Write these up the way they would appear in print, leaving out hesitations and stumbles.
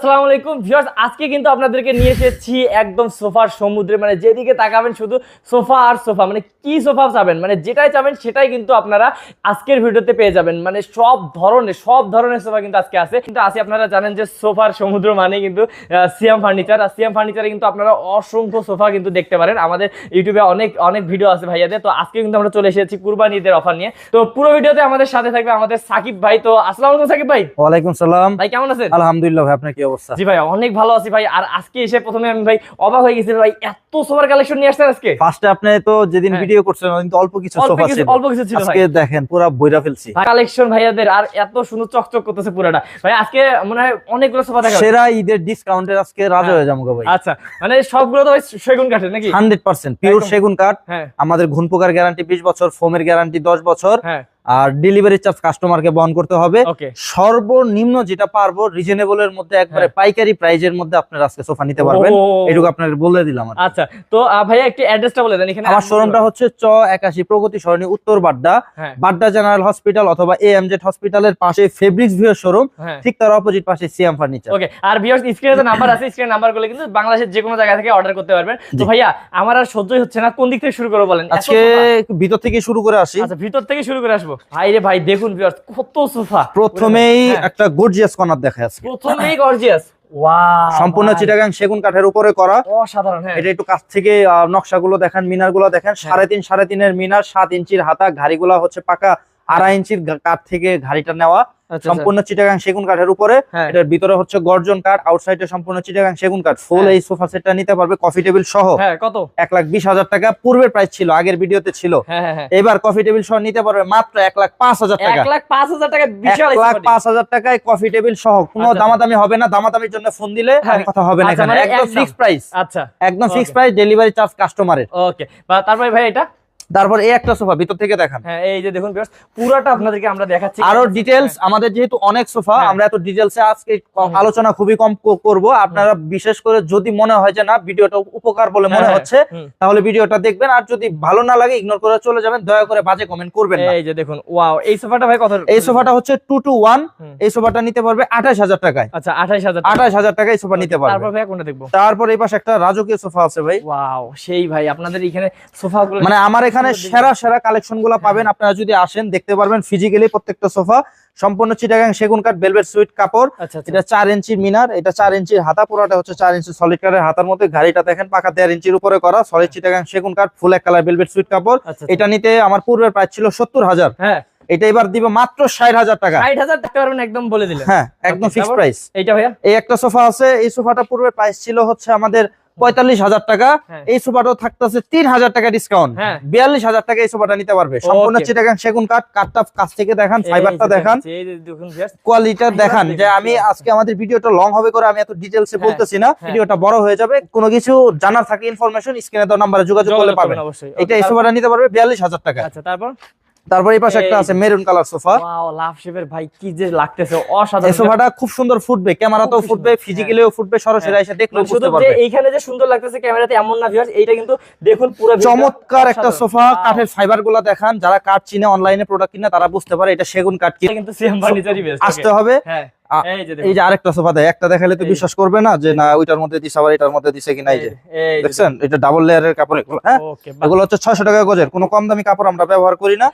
আসসালামু আলাইকুম ভিউয়ার্স, আজকে কিন্তু আপনাদেরকে নিয়ে এসেছি একদম সোফার সমুদ্রে। মানে যেদিকে তাকাবেন শুধু সোফা আর সোফা, মানে কি সোফা চাবেন, মানে যেটাই চাবেন সেটাই কিন্তু আপনারা আজকের ভিডিওতে পেয়ে যাবেন। মানে সব ধরনের সোফা কিন্তু আজকে আছে। কিন্তু আসি আপনারা জানেন যে সোফার সমুদ্র মানে কিন্তু সিয়াম ফার্নিচার। আর সিয়াম ফার্নিচারে কিন্তু আপনারা অসংখ্য সোফা কিন্তু দেখতে পারেন। আমাদের ইউটিউবে অনেক ভিডিও আছে ভাইয়াদের। তো আজকে কিন্তু আমরা চলে এসেছি কুরবানি ঈদের অফার নিয়ে। তো পুরো ভিডিওতে আমাদের সাথে থাকবে আমাদের সাকিব ভাই। তো আসসালামু আলাইকুম সাকিব ভাই। ওয়ালাইকুম সালাম ভাই কেমন আছেন? আলহামদুলিল্লাহ ভাই, আপনার কি অবস্থা? জি ভাই অনেক ভালো আছি ভাই। আর আজকে এসে প্রথমে আমি ভাই অবাক হয়ে গেছি ভাই, এত সোফার কালেকশন নিয়ে আসছেন আজকে। ফার্স্টে আপনি তো যেদিন ভিডিও করছেন কিন্তু অল্প কিছু সোফা ছিল, অল্প কিছু ছিল ভাই। আজকে দেখেন পুরো বইরা ফেলছি কালেকশন ভাইয়াদের। আর এত সুন্দর চকচক করতেছে পুরাটা ভাই। আজকে মনে হয় অনেকগুলো সোফা দেখা সেরা ঈদের ডিসকাউন্টের আজকে রাজা হয়ে যাবো ভাই। আচ্ছা, মানে সবগুলো তো ভাই সেগুন কাঠের নাকি? 100% পিওর সেগুন কাঠ। হ্যাঁ, আমাদের ঘুণ পোকার গ্যারান্টি 20 বছর, ফোমের গ্যারান্টি 10 বছর। হ্যাঁ, আর ডেলিভারি চার্জ কাস্টমারকে বহন করতে হবে। ওকে। সর্বনিম্ন যেটা পারবো রিজনেবল এর মধ্যে একবারে পাইকারি প্রাইজের মধ্যে আপনারা আজকে সোফা নিতে পারবেন। এটুকু আপনাদের বলে দিলাম। আচ্ছা, তো ভাইয়া একটু অ্যাড্রেসটা বলে দেন। এখানে আমার শোরুমটা হচ্ছে 81 প্রগতি সরণি, উত্তর বাড্ডা, বাড্ডা জেনারেল হসপিটাল অথবা এএমজেড হসপিটালের পাশে ফেব্রিক্স ভিউ শোরুম, ঠিক তার অপোজিট পাশে সিয়াম ফার্নিচার। ওকে। আর ভিউয়ার্স স্ক্রিনে যে নাম্বার আছে, স্ক্রিনে নাম্বারগুলো কিন্তু বাংলাদেশের যে কোনো জায়গা থেকে অর্ডার করতে পারবেন। তো ভাইয়া আমার আর সহ্যই হচ্ছে না, কোন দিক থেকে শুরু করব বলেন? আজকে ভিতর থেকে শুরু করে আসি। আচ্ছা, ভিতর থেকে শুরু করে আসবো। ভাই রে ভাই, দেখুন ভিউয়ার্স কত সোফা। প্রথমেই একটা গর্জিয়াস কর্নার দেখায় আছে। প্রথমেই গর্জিয়াস। ওয়াও, সম্পূর্ণ চিটাগাং সেগুন কাঠের উপরে করা, অসাধারণ। হ্যাঁ, এটা একটু কাছ থেকে নকশাগুলো দেখেন, মিনারগুলো দেখেন। 3.5 এর মিনার, 7 ইঞ্চির হাতা, ঘাড়িগুলো হচ্ছে পাকা 2.5 ইঞ্চির কাঠ থেকে ঘাড়িটা নেওয়া। সম্পূর্ণ চিটাগাং সেগুন কাঠের উপরে। এটার ভিতরে হচ্ছে গর্জন কাঠ, আউটসাইডে সম্পূর্ণ চিটাগাং সেগুন কাঠ। ফুল এই সোফা সেটটা নিতে পারবে কফি টেবিল সহ। কত? 1,20,000 টাকা পূর্বের প্রাইস ছিল, আগের ভিডিওতে ছিল। এবার কফি টেবিল সহ নিতে পারবে মাত্র 1,05,000 টাকা। 1,05,000 টাকা, বিশাল 1,05,000 টাকায় কফি টেবিল সহ। কোনো দামাদামি হবে না, দামাদামির জন্য ফোন দিলে কথা হবে না এখানে, একদম ফিক্সড প্রাইস। আচ্ছা, একদম ফিক্সড প্রাইস, ডেলিভারি চার্জ কাস্টমারের। ওকে। তারপরে ভাই এটা, তারপর এই একটা সোফা ভিতর থেকে দেখান। হ্যাঁ, এই যে দেখুন ভিউয়ার্স, পুরোটা আপনাদেরকে আমরা দেখাচ্ছি। আরো ডিটেইলস, আমাদের যেহেতু অনেক সোফা, আমরা এত ডিটেইলসে আজকে আলোচনা খুবই কম করব। আপনারা বিশেষ করে যদি মনে হয় যে না ভিডিওটা উপকার বলে মনে হচ্ছে, তাহলে ভিডিওটা দেখবেন। আর যদি ভালো না লাগে ইগনোর করে চলে যাবেন, দয়া করে বাজে কমেন্ট করবেন না। এই যে দেখুন, ওয়াও, এই সোফাটা ভাই কত? এই সোফাটা হচ্ছে 2 to 1। এই সোফাটা নিতে পারবে 28,000 টাকায়। আচ্ছা, 28,000। 28,000 টাকায় সোফা নিতে পারবে। তারপর ভাই কোনটা দেখবো? তারপর এই পাশে একটা রাজকীয় সোফা আছে ভাই। ওয়াও, সেই ভাই আপনাদের এখানে সোফাগুলো, মানে আমার এখানে সেরা কালেকশন গুলো পাবেন। আপনারা যদি আসেন দেখতে পারবেন ফিজিক্যালি প্রত্যেকটা সোফা। সম্পূর্ণ চিটাগাং সেগুন কাঠ, ভেলভেট সুইট কাপড়। এটা 4 ইঞ্চি মিনার, এটা 4 ইঞ্চির হাতা, পুরোটা হচ্ছে 4 ইঞ্চি সলিড কাঠের হাতার মধ্যে। ঘাড়িটা দেখেন পাকা 13 ইঞ্চির উপরে করা, সলিড চিটাগাং সেগুন কাঠ, ফুল এক কালার ভেলভেট সুইট কাপড়। এটা নিতে আমার পূর্বের প্রাইস ছিল 70,000। হ্যাঁ, এটা এবার দিব মাত্র 60,000 টাকা। 60,000 টাকা পারবেন, একদম বলে দিলেন। হ্যাঁ, একদম ফিক্সড প্রাইস। এইটা ভাইয়া, এই একটা সোফা আছে, এই সোফাটা পূর্বের প্রাইস ছিল হচ্ছে আমাদের 45,000 টাকা। এই সোফাটাও থাকতেছে 3,000 টাকা ডিসকাউন্ট, 42,000 টাকা এই সোফাটা নিতে পারবে। সম্পূর্ণ চিটাগাং সেগুন কাঠ। কাঠটা কাছ থেকে দেখান, ফাইবারটা দেখান, কোয়ালিটিটা দেখান। যে আমি আজকে আমাদের ভিডিওটা লং হবে করে আমি এত ডিটেইলসে বলতেছি না, ভিডিওটা বড় হয়ে যাবে। কোনো কিছু জানার থাকলে ইনফরমেশন স্ক্রিনে দেওয়া নম্বরে যোগাযোগ করলে পাবেন। এটা এই সোফাটা নিতে পারবে 42,000 টাকা। আচ্ছা, তারপর এই পাশে একটা আছে মেরুন কালার সোফা। ওয়াও, লাভ শেপের ভাই, কি যে লাগতেছে, অসাধারণ। এই সোফাটা খুব সুন্দর ফুটবে, ক্যামেরাতেও ফুটবে, ফিজিক্যালিও ফুটবে, সরাসরি এসে দেখলেও বুঝতে পারবে। এইখানে যে সুন্দর লাগতেছে ক্যামেরাতে এমন না ভিউয়ার্স, এইটা কিন্তু দেখুন পুরো চমৎকার একটা সোফা। কাঠের ফাইবারগুলো দেখান, যারা কাঠ চিনে অনলাইনে প্রোডাক্ট কিনে তারা বুঝতে পারে এটা সেগুন কাঠ। কিন্তু সিএম ফার্নিচারই বেস্ট আসতে হবে। এই যে আরেকটা সোফা দেয়, একটা দেখালে তো বিশ্বাস করবে না যে না ওইটার মধ্যে দিছে আবার এটার মধ্যে দিছে কিনা। এই যে দেখছেন, এটা ডাবল লেয়ারের কাপড় এগুলো। হ্যাঁ, এগুলো হচ্ছে 600 টাকা গজের, কোনো কম দামি কাপড় আমরা ব্যবহার করি না।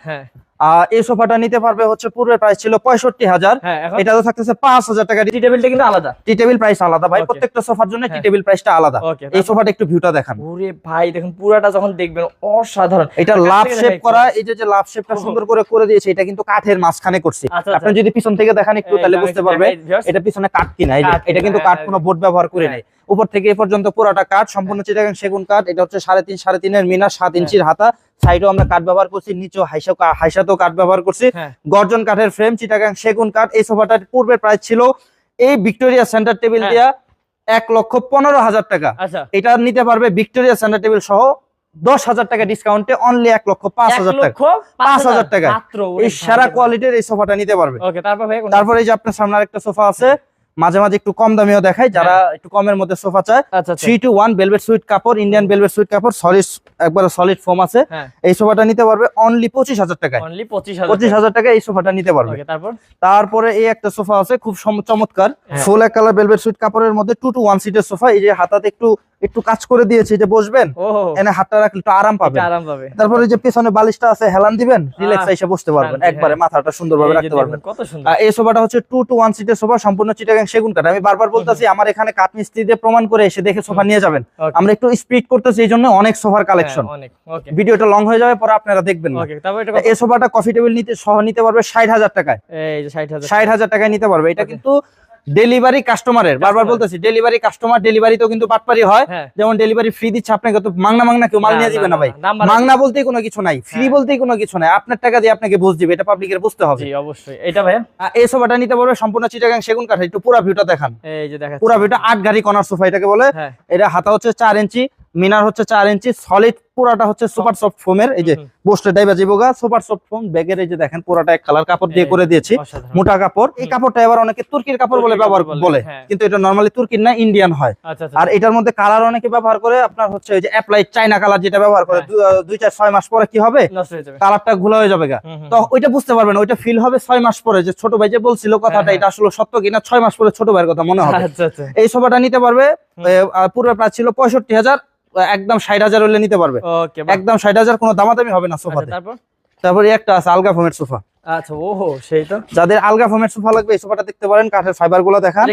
এই সোফাটা নিতে পারবে হচ্ছে পূর্বের প্রাইস ছিল 65,000, এটা তো থাকতেছে 5,000 টাকা। টি টেবিলটা কিন্তু আলাদা, টি টেবিল প্রাইস আলাদা ভাই, প্রত্যেকটা সোফার জন্য টি টেবিল প্রাইসটা আলাদা। এই সোফাটা একটু ভিউটা দেখান। ওরে ভাই দেখুন, পুরাটা যখন দেখবেন অসাধারণ। এটা লাভ শেপ করা, এই যে লাভ শেপটা সুন্দর করে দিয়েছে, এটা কিন্তু কাঠের মাঝখানে করছে। আপনি যদি পিছন থেকে দেখেন একটু তাহলে বুঝতে পারবে এটা পিছনে কাঠ কিনা। এটা কিন্তু কাঠ কোনো বোর্ড ব্যবহার করে নাই, উপর থেকে এ পর্যন্ত পুরাটা কাঠ, সম্পূর্ণ চিটাগাং সেগুন কাঠ। এটা হচ্ছে 3.5 এর মিনার, 7 ইঞ্চির হাতা, সাইডেও আমরা কাঠ ব্যবহার করছি, নিচেও হাইসাতেও কাঠ ব্যবহার করছি। গর্জন কাঠের ফ্রেম, চিটাগাং সেগুন কাঠ। এই সোফাটার পূর্বের প্রাইস ছিল এই ভিক্টোরিয়া সেন্টার টেবিল দিয়া 1,15,000 টাকা। এটা নিতে পারবে ভিক্টোরিয়া সেন্টার টেবিল সহ 10,000 টাকা ডিসকাউন্টে, অনলি 1,05,000 টাকা। 5,000 টাকা এই সেরা কোয়ালিটির এই সোফাটা নিতে পারবে। তারপর এই যে আপনার সামনে আরেকটা সোফা আছে, মাঝে মাঝে একটু কম দামিও দেখাই, যারা একটু কমের মধ্যে সোফা চায়। আচ্ছা 3-to-1 ভেলভেট সুইট কাপড়, ইন্ডিয়ান ভেলভেট সুইট কাপড়, সলিড, একবারে সলিড ফোম আছে। এই সোফাটা নিতে পারবে অনলি 25,000 টাকায়। অনলি 25,000 টাকায় এই সোফাটা নিতে পারবে। ওকে, তারপরে এই একটা সোফা আছে খুব চমৎকার, ফুল এক কালার ভেলভেট সুইট কাপড়ের মধ্যে 2-to-1 সিটের সোফা। এই যে হাতাতে একটু কাজ করে দিয়েছে, যে বসবেন এনে হাতটা রাখলে একটু আরাম পাবেন। তারপরে যে পেছনে বালিশটা আছে হেলান দিবেন, রিল্যাক্স এসে বসতে পারবেন, একবারে মাথাটা সুন্দরভাবে রাখতে পারবেন। এই সোফাটা হচ্ছে 2-to-1 সিটের সোফা, সম্পূর্ণ চিটাগাং সেগুন কাঠ। আমি বারবার বলতেছি আমার এখানে কাঠ মিস্ত্রি দিয়ে প্রমাণ করে এসে দেখে সোফা নিয়ে যাবেন। আমরা একটু স্পিড করতেছি, এই জন্য অনেক সোফার কালেকশন, ভিডিওটা লং হয়ে যাবে, পরে আপনারা দেখবেন না। এই সোফাটা কফি টেবিল সহ নিতে পারবে 60,000 টাকায়। 60,000 টাকায় নিতে পারবে। এটা কিন্তু ডেলিভারি কাস্টমারের, বারবার বলতেছি ডেলিভারি কাস্টমার, ডেলিভারিতেও কিন্তু বাটপারি হয়। যেমন ডেলিভারি ফ্রি দিচ্ছে আপনাকে, তো মাংনা কেউ মাল নিয়ে দিবে না ভাই। মাংনা বলতেই কোনো কিছু নাই, ফ্রি বলতেই কোনো কিছু নাই, আপনার টাকা দিয়ে আপনাকে বুঝ দিবে, এটা পাবলিকের বুঝতে হবে। অবশ্যই। এটা ভাই এই সোফাটা নিতে পারবে সম্পূর্ণ চিটাগাং সেগুন কাঠ। একটু পুরো ভিউটা দেখান, এই যে দেখেন পুরো ভিউটা 8 গাড়ি কর্নার সোফা এটাকে বলে। এটা হাতা হচ্ছে 4 ইঞ্চি, মিনার হচ্ছে 4 ইঞ্চি, সলিড পুরাটা হচ্ছে সুপার সফট ফোমের। এই যে বসতে ডাইবা যাইবোগা সুপার সফট ফোম, ব্যাগের এই যে দেখেন পুরাটা এক কালার কাপড় দিয়ে করে দিয়েছি, মোটা কাপড়। এই কাপড়টা এবার অনেকে তুর্কির কাপড় বলে ব্যবহার বলে, কিন্তু এটা নরমালি তুর্কির না, ইন্ডিয়ান হয়। আর এটার মধ্যে কালার অনেকে ব্যবহার করে আপনার হচ্ছে ওই যে অ্যাপ্লাইড চাইনা কালার, যেটা ব্যবহার করে 2-4-6 মাস পরে কি হবে, কালারটা ঘোলা হয়ে যাবে গা। তো ওইটা বুঝতে পারবেন, ওইটা ফিল হবে 6 মাস পরে। যে ছোট ভাই যে বলছিল কথাটা, এটা আসলে সত্য কিনা 6 মাস পরে ছোট ভাইয়ের কথা মনে হবে। এই সোফাটা নিতে পারবে, পূর্বের প্রাইস ছিল 65,000, একদম 60,000 হলে নিতে পারবে। একদম 60,000, কোনো দামাদামি হবে না সোফাতে। তারপর একটা আছে আলগা ফোমের সোফা। আচ্ছা, ওহো, সেই তো। যাদের আলগা ফোমের সোফা লাগবে এই সোফাটা দেখতে পারেন। কাঠের ফাইবার গুলো দেখান,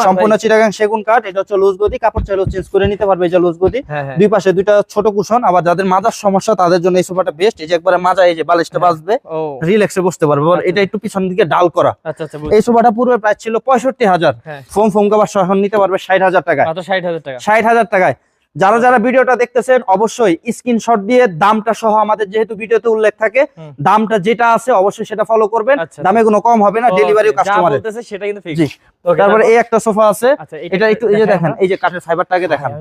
সম্পূর্ণ চিটাগাং সেগুন কাঠ। এটা হচ্ছে লুজ গদি, কাপড় চাইলেও চেঞ্জ করে নিতে পারবে। এই যে লুজ গদি, দুই পাশে দুইটা ছোট কুশন। আবার যাদের মাজার সমস্যা তাদের জন্য এই সোফাটা বেস্ট। এই যে একবারে মাজা, এই যে বালিশটা বাজবে, রিল্যাক্সে বসতে পারবে। এটা একটু পিছন দিকে ডাল করা। এই সোফাটা পূর্বে প্রাইস ছিল 65,000, ফোম কভার সহ নিতে পারবে 60,000 টাকায়। 60,000 টাকায়। যারা ভিডিওটা দেখতেছেন অবশ্যই স্ক্রিনশট দিয়ে দামটা সহ, আমাদের যেহেতু ভিডিওতে উল্লেখ থাকে, দামটা যেটা আছে অবশ্যই সেটা ফলো করবেন। দামে কোনো কম হবে না, ডেলিভারি কাস্টমারের। তারপরে এই একটা সোফা আছে, এটা একটু এই যে দেখেন, এই যে কাঠের ফাইবারটাকে দেখান।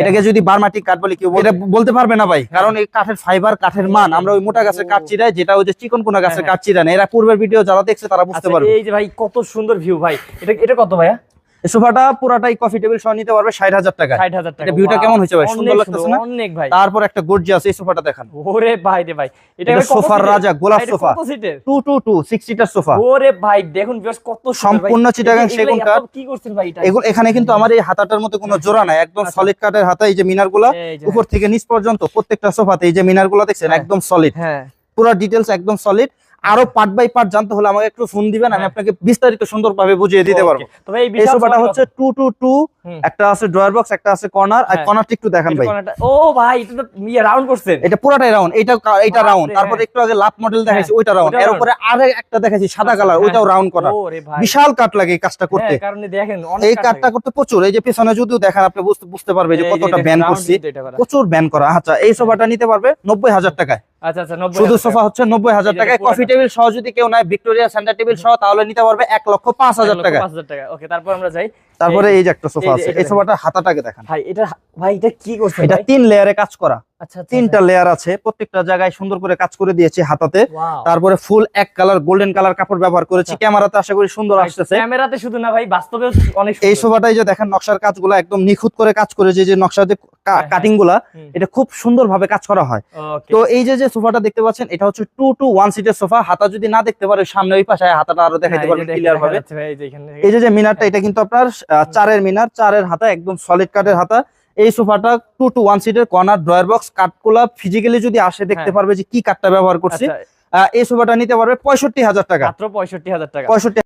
এটাকে যদি বারমাটিক কাঠ বলি কেউ এটা বলতে পারবে না ভাই, কারণ এই কাঠের ফাইবার, কাঠের মান, আমরা ওই মোটা গাছের কাঠ চিরাই, যেটা ওই যে চিকন কোনা গাছের কাঠ চিরাই না। এরা পূর্বের ভিডিও যারা দেখছে তারা বুঝতে পারবে। এই যে ভাই কত সুন্দর ভিউ ভাই, এটা কত ভাইয়া? এই সোফাটা পুরাটাই কফি টেবিল সহ নিতে পারবে 60,000 টাকা। 60,000 টাকা। এটা ভিউটা কেমন হয়েছে ভাই? সুন্দর লাগতেছে না? অনেক ভাই। তারপর একটা গর্জিয়াস এই সোফাটা দেখান। ওরে ভাই রে ভাই, এটা সোফার রাজা, গোলাপ সোফা, 2-to-2 6 সিটার সোফা। ওরে ভাই দেখুন ভিউয়ার্স, কত সুন্দর, সম্পূর্ণ চিটাগাং সেগুন কাঠ। কি করছেন ভাই এটা? এখানে কিন্তু আমার এই হাতাটার মধ্যে কোনো জোড়া নাই, একদম সলিড কাঠের হাতা। এই যে মিনারগুলো উপর থেকে নিচ পর্যন্ত প্রত্যেকটা সোফাতে এই যে মিনারগুলো দেখছেন একদম সলিড। পুরো ডিটেইলস একদম সলিড। আরো পার্ট বাই পার্ট জানতে হলে আমাকে একটু ফোন দিবেন, আমি আপনাকে বিস্তারিত সুন্দরভাবে বুঝিয়ে দিতে পারবো। তবে এই সোফাটা হচ্ছে 2-to-2, একটা আছে ড্রয়ার বক্স, একটা আছে কর্নার। আর কর্নারটা একটু দেখান ভাই। ও ভাই, এটা তো রাউন্ড করছেন। এটা পুরোটাই রাউন্ড, এটা রাউন্ড। তারপর একটু আগে লাভ মডেল দেখাইছি, ওইটা রাউন্ড। এর উপরে আরে একটা দেখাইছি সাদা কালার, ওইটাও রাউন্ড করা। বিশাল কাট লাগে এই কাজটা করতে। কারণে দেখেন এই কাটটা করতে প্রচুর। এই যে পিছনে যদিও দেখেন আপনি বুঝতে পারবে যে কতটা ব্যান করছি, প্রচুর ব্যান করা। আচ্ছা, এই সোফাটা নিতে পারবে 90,000 টাকায়। আচ্ছা, শুধু সোফা হচ্ছে 90,000 টাকায়। কফি টেবিল সহ যদি কেউ নাই, ভিক্টোরিয়া সেন্টার টেবিল সহ, তাহলে নিতে পারবে 1,05,000 টাকা। ওকে, তারপর আমরা যাই। তারপরে এই যে একটা সোফা আছে, এই সোফাটার হাতাটাকে দেখেন ভাই। এটা কি করছেন? এটা 3 লেয়ারে কাজ করা। আচ্ছা, 3টা লেয়ার আছে, প্রত্যেকটা জায়গায় সুন্দর করে কাজ করে দিয়েছি হাতাতে। তারপরে ফুল এক কালার গোল্ডেন কালার কাপড় ব্যবহার করেছি। ক্যামেরাতে আশা করি সুন্দর আসতেছে। ক্যামেরাতে শুধু না ভাই, বাস্তবেও অনেক সুন্দর। এই সোফাটাই যে দেখেন নকশার কাজগুলো একদম নিখুঁত করে কাজ করে, যে নকশার যে কাটিং গুলা, এটা খুব সুন্দর ভাবে কাজ করা হয়। তো এই যে সোফাটা দেখতে পাচ্ছেন, এটা হচ্ছে 2-to-1 সিটের সোফা। হাতা যদি না দেখতে পারে, সামনে ওই পাশে হাতাটা আরো দেখাইতে পারবেন ক্লিয়ার ভাবে। এই যে মিনারটা, এটা কিন্তু আপনার 4-এর মিনার, 4-এর হাতা, একদম সলিড কাঠের হাতা। এই সোফাটা 2-to-1 সিটের, কর্নার, ড্রয়ার বক্স, কাঠগুলা ফিজিক্যালি যদি আসে দেখতে পারবে যে কি কাঠটা ব্যবহার করছি। এই সোফাটা নিতে পারবে 65,000 টাকা। মাত্র 65,000 টাকা। 65